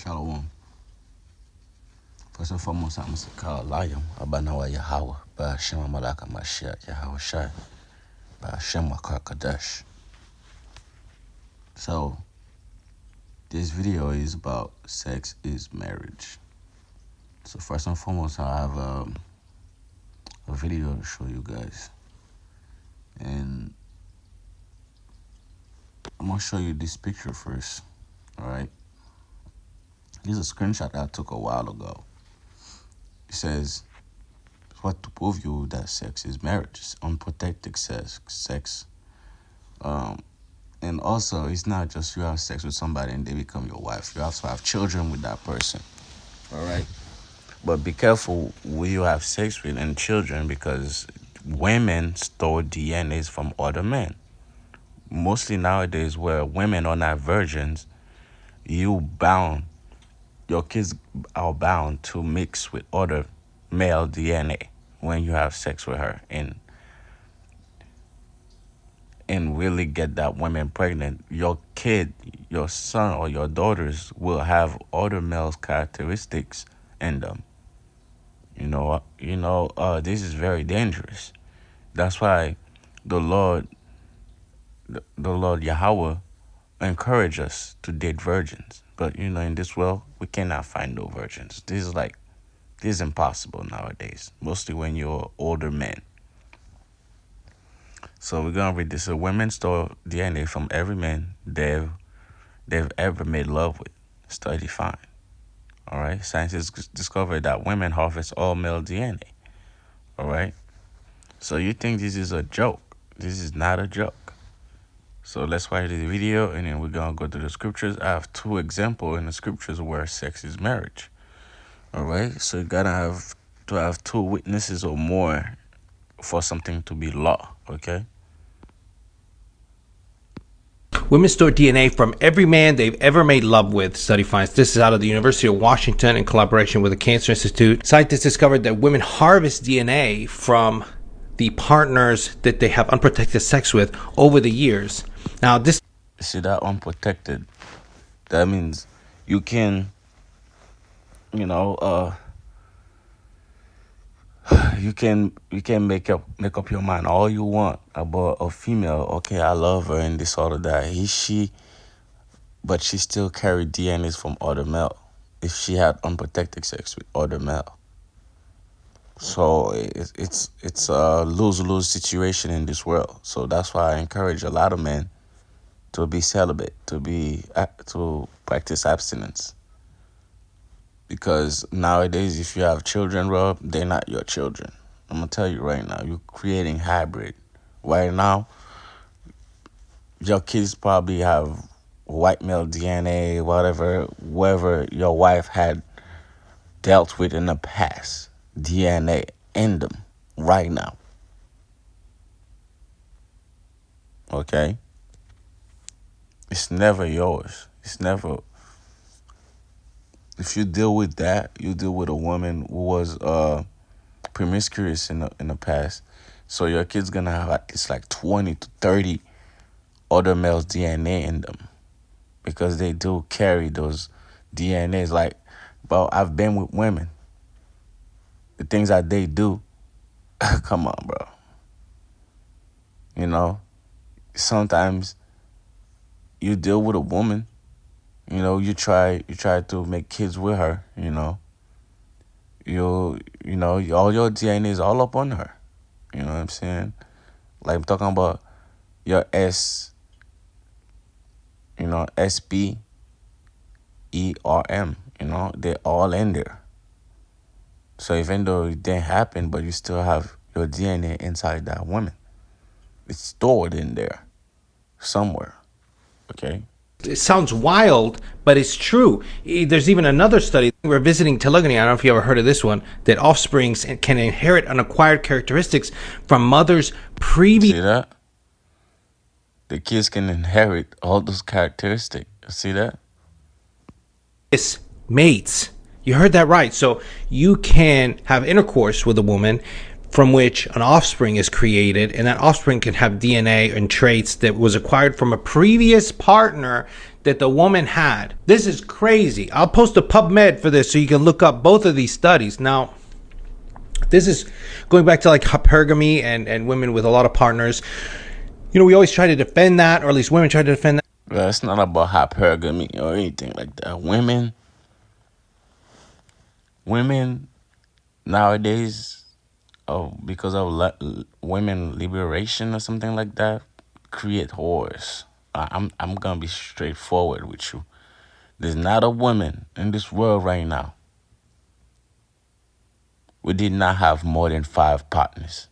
Shalom. First and foremost, I'm called Liam, Abanawa Yahweh, Ba'ashem Malaka Mashiach, Yahweh Shai, Ba'ashem Makar Kadesh. So, this video is about sex is marriage. So, first and foremost, I have a video to show you guys. And I'm going to show you this picture first, alright? This is a screenshot that I took a while ago. It says, what to prove you that sex is marriage. It's unprotected sex. And also, it's not just you have sex with somebody and they become your wife. You also have children with that person. All right? But be careful who you have sex with and children, because women store DNAs from other men. Mostly nowadays, where women are not virgins, your kids are bound to mix with other male DNA when you have sex with her and really get that woman pregnant. Your kid, your son or your daughters will have other male's characteristics in them. This is very dangerous. That's why the Lord Yahweh encourage us to date virgins. But in this world, we cannot find no virgins. This is impossible nowadays, mostly when you're older men. So we're gonna read this. So women store DNA from every man they've ever made love with. Study find. All right. Scientists discovered that women harvest all male DNA. All right. So you think this is a joke? This is not a joke. So let's watch the video and then we're gonna go to the scriptures. I have two examples in the scriptures where sex is marriage. All right. So you gotta have two witnesses or more for something to be law. Okay. Women store DNA from every man they've ever made love with, study finds. This is out of the University of Washington in collaboration with the Cancer Institute. Scientists discovered that women harvest DNA from the partners that they have unprotected sex with over the years. Now, this... See that unprotected? That means you can, you can make up your mind all you want about a female. Okay, I love her and this, all of that. But she still carried DNAs from other male if she had unprotected sex with other male. So it's a lose-lose situation in this world. So that's why I encourage a lot of men to be celibate, to practice abstinence. Because nowadays, if you have children, bro, they're not your children. I'm going to tell you right now, you're creating hybrid. Right now, your kids probably have white male DNA, whatever your wife had dealt with in the past, DNA in them right now. Okay? It's never yours. It's never... If you deal with that, you deal with a woman who was promiscuous in the past. So your kid's gonna have at least like 20 to 30 other males' DNA in them, because they do carry those DNAs. Like, bro, I've been with women. The things that they do, come on, bro. Sometimes you deal with a woman. You try to make kids with her, all your DNA is all up on her. You know what I'm saying? Like, I'm talking about your SBERM, they're all in there. So even though it didn't happen, but you still have your DNA inside that woman. It's stored in there somewhere, okay? It sounds wild, but it's true. There's even another study. We're visiting telegony. I don't know if you ever heard of this one, that offsprings can inherit unacquired characteristics from mothers' previous... See that? The kids can inherit all those characteristics. See that? Mates. You heard that right. So you can have intercourse with a woman from which an offspring is created, and that offspring can have DNA and traits that was acquired from a previous partner that the woman had. This is crazy. I'll post a PubMed for this so you can look up both of these studies. Now, this is going back to like hypergamy and women with a lot of partners. You know, we always try to defend that, or at least women try to defend that. Well, it's not about hypergamy or anything like that. Women nowadays, because of women liberation or something like that, create whores. I'm gonna be straightforward with you. There's not a woman in this world right now who did not have more than 5 partners.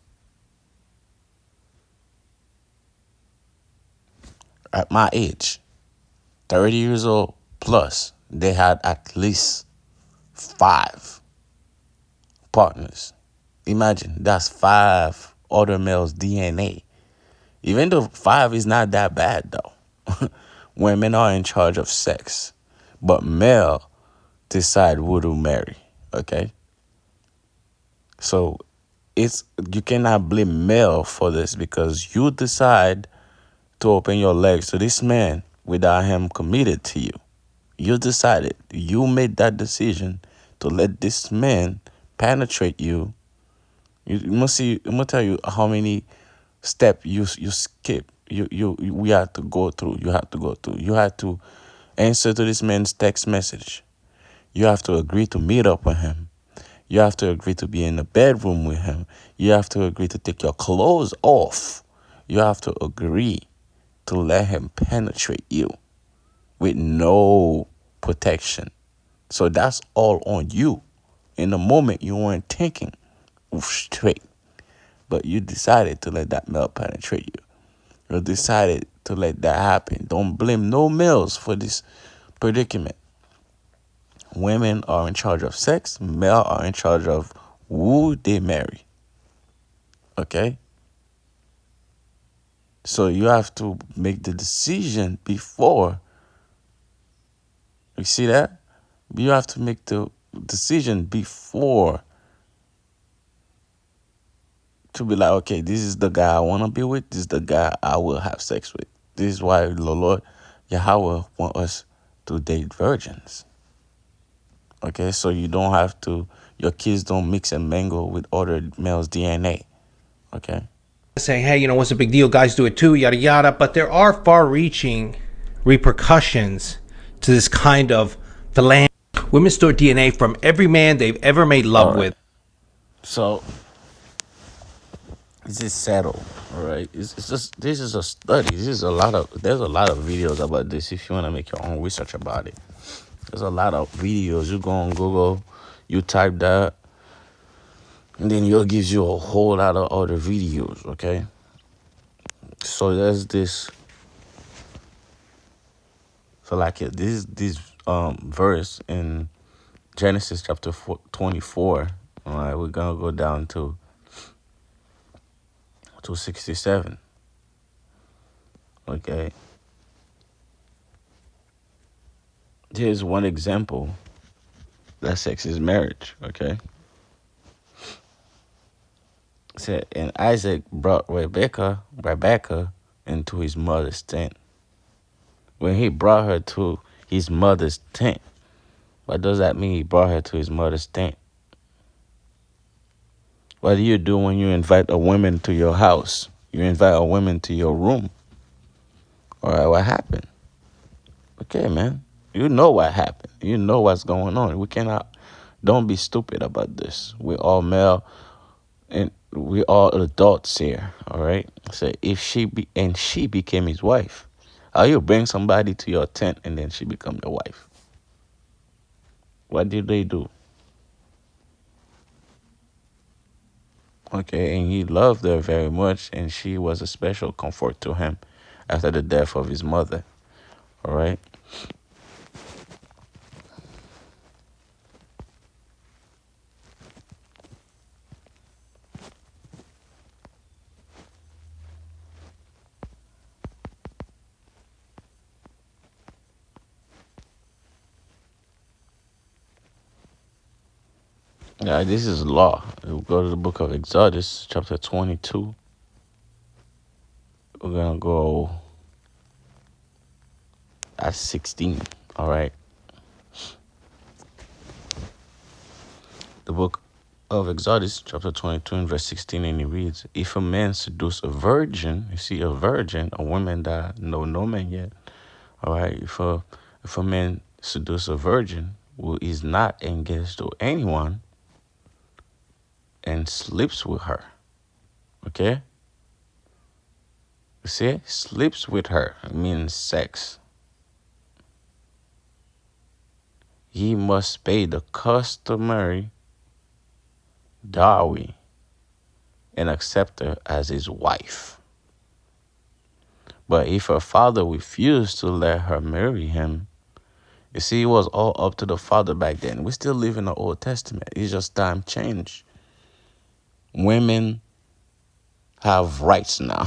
At my age, 30 years old plus, they had at least 5 partners. Imagine that's 5 other males' DNA. Even though 5 is not that bad though. Women are in charge of sex, but male decide who to marry. Okay, so you cannot blame male for this because you decide to open your legs to this man without him committed to you. You decided, you made that decision to let this man penetrate you. You must see. I'm gonna tell you how many steps you skip. We had to go through. You had to go through. You had to answer to this man's text message. You have to agree to meet up with him. You have to agree to be in the bedroom with him. You have to agree to take your clothes off. You have to agree to let him penetrate you with no protection. So that's all on you. In the moment, you weren't thinking straight, but you decided to let that male penetrate you. You decided to let that happen. Don't blame no males for this predicament. Women are in charge of sex. Men are in charge of who they marry. Okay? So you have to make the decision before. You see that? You have to make the decision before to be like, okay, this is the guy I want to be with. This is the guy I will have sex with. This is why the Lord Yahweh want us to date virgins. Okay, so you don't have to, your kids don't mix and mingle with other males' DNA. Okay? Saying, hey, you know, what's the big deal? Guys do it too, yada yada. But there are far-reaching repercussions to this kind of philanthropy. Women store DNA from every man they've ever made love with. So this is settled, all right? It's just, this is a study. There's a lot of videos about this if you want to make your own research about it. There's a lot of videos. You go on Google, you type that, and then it gives you a whole lot of other videos, okay? So there's this. So like this verse in Genesis chapter 24. All right, we're gonna go down to 67. Okay. Here's one example that sex is marriage. Okay. It said, and Isaac brought Rebecca into his mother's tent. When he brought her to his mother's tent, what does that mean? He brought her to his mother's tent. What do you do when you invite a woman to your house? You invite a woman to your room. All right, what happened? Okay, man. You know what happened. You know what's going on. We cannot, don't be stupid about this. We're all male and we all adults here. All right. So if she became his wife, how you bring somebody to your tent and then she become your wife? What did they do? Okay, and he loved her very much, and she was a special comfort to him after the death of his mother. All right. Yeah, this is law. We'll go to the book of Exodus, chapter 22. We're going to go at 16. All right. The book of Exodus, chapter 22, and verse 16, and it reads, if a man seduce a virgin, you see, a virgin, a woman that know no man yet, all right, if a man seduce a virgin who is not engaged to anyone and sleeps with her, okay? You see, sleeps with her means sex. He must pay the customary dowry and accept her as his wife. But if her father refused to let her marry him, you see, it was all up to the father back then. We still live in the Old Testament. It's just time changed. Women have rights now.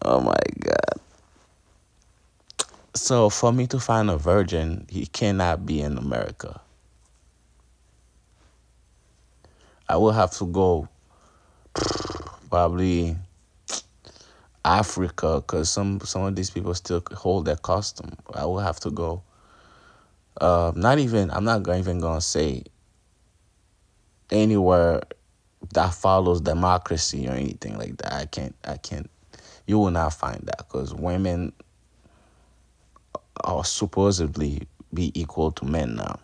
Oh my God. So for me to find a virgin, he cannot be in America. I will have to go probably Africa, because some of these people still hold their custom. I will have to go. Not even. I'm not even gonna say anywhere that follows democracy or anything like that. I can't. You will not find that, because women are supposedly be equal to men now.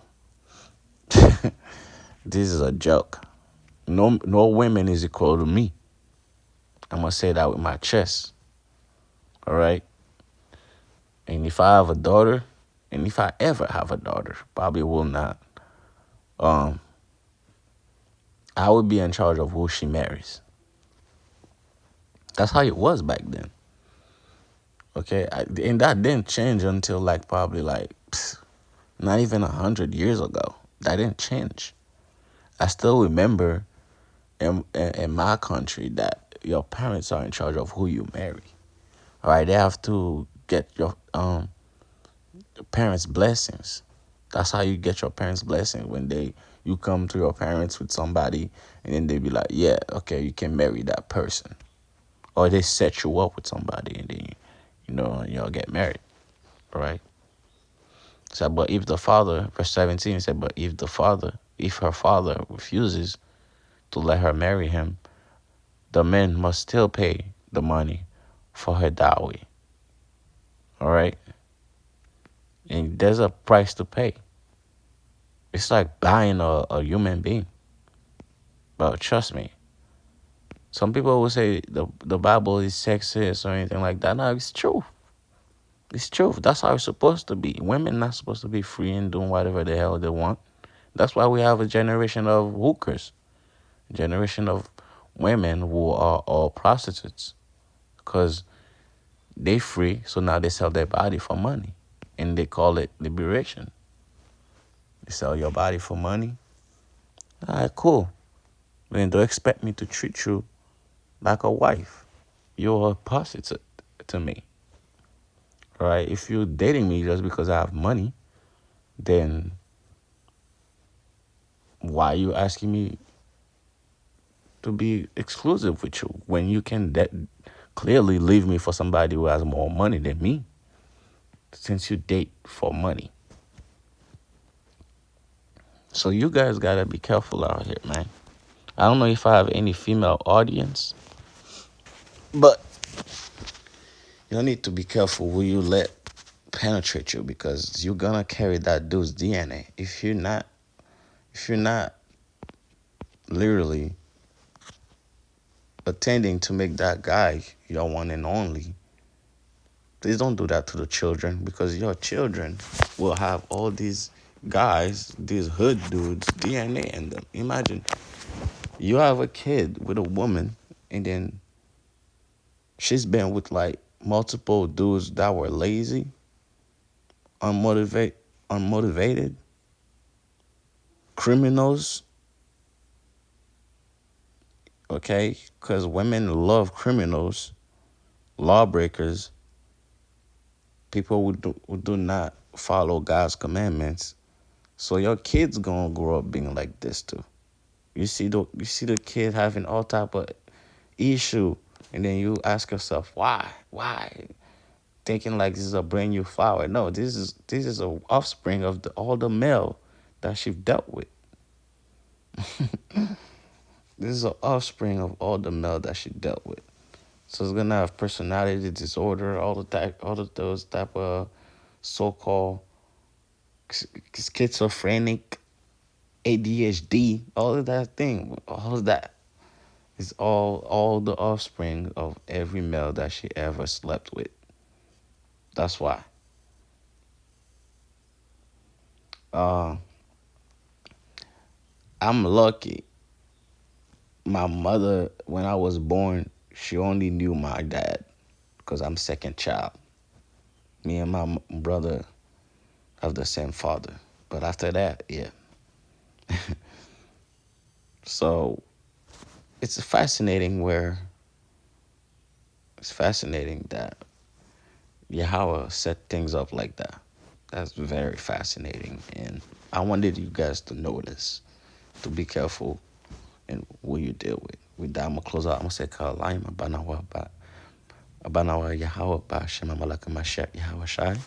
This is a joke. No women is equal to me. I'm gonna say that with my chest. All right. And if I have a daughter, and if I ever have a daughter, probably will not. Um, I would be in charge of who she marries. That's how it was back then. Okay, and that didn't change until like probably like not even 100 years ago. That didn't change. I still remember in my country that your parents are in charge of who you marry. All right, they have to get your parents' blessings. That's how you get your parents' blessing, when you come to your parents with somebody, and then they be like, yeah, okay, you can marry that person, or they set you up with somebody, and then y'all get married, right? So, but if the father, verse 17 said, but if her father refuses to let her marry him, the man must still pay the money for her dowry. All right, and there's a price to pay. It's like buying a human being. But trust me, some people will say the Bible is sexist or anything like that. No, it's true. It's true. That's how it's supposed to be. Women not supposed to be free and doing whatever the hell they want. That's why we have a generation of hookers, a generation of women who are all prostitutes, because they free, so now they sell their body for money, and they call it liberation. You sell your body for money. All right, cool. Then don't expect me to treat you like a wife. You're a prostitute to me. Right? If you're dating me just because I have money, then why are you asking me to be exclusive with you when you can clearly leave me for somebody who has more money than me, since you date for money? So you guys gotta be careful out here, man. I don't know if I have any female audience, but you need to be careful who you let penetrate you, because you're gonna carry that dude's DNA. If you're not literally attending to make that guy your one and only, please don't do that to the children, because your children will have all these guys, these hood dudes, DNA in them. Imagine you have a kid with a woman, and then she's been with like multiple dudes that were lazy, unmotivated, criminals. Okay, because women love criminals, lawbreakers, people who do not follow God's commandments. So your kids gonna grow up being like this too. You see the kid having all type of issue, and then you ask yourself why. thinking like this is a brand new flower. No, this is a offspring of all the male that she dealt with. This is an offspring of all the male that she dealt with. So it's gonna have personality disorder, all of those type of so-called schizophrenic, ADHD, all of that thing, all of that is all the offspring of every male that she ever slept with. That's why. Uh, I'm lucky. My mother, when I was born, she only knew my dad because I'm second child. Me and my brother have the same father. But after that, yeah. So it's fascinating where it's fascinating that Yahweh set things up like that. That's very fascinating. And I wanted you guys to notice, to be careful in who you deal with. With that, I'm going to close out. I'm going to say, Kalayim, Abanawa, Yahweh, Ba, Shema Malaka, Mashiach, Yahweh Shai.